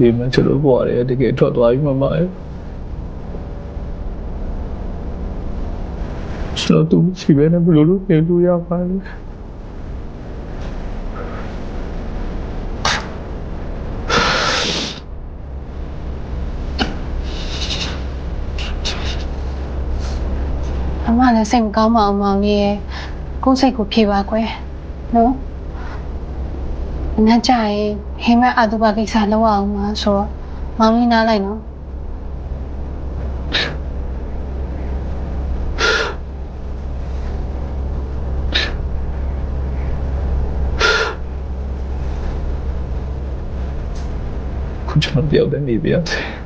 ဒီမှာကျွန်တော်ဘွားရတကယ်ထွက်သွားပြီမမရဲ့ကျွန်တော်သူရှိပဲနဲ့ဘယ်လိုလုပ်နေလို့ရပါလဲအမလည်းစိတ်မကောင်းပါအောင်မောင်လေးရဲ့ကိုယ်စိတ်ကိုဖြေပါကွယ်နော်ငါကြရင်ဟိမအတူပါကိစ္စလောက်အောင်မှာဆိုတော့မောင်လေးနားလိုက်နော်ခုကျွန်တော်တယောက်တည်းနေပြရစေ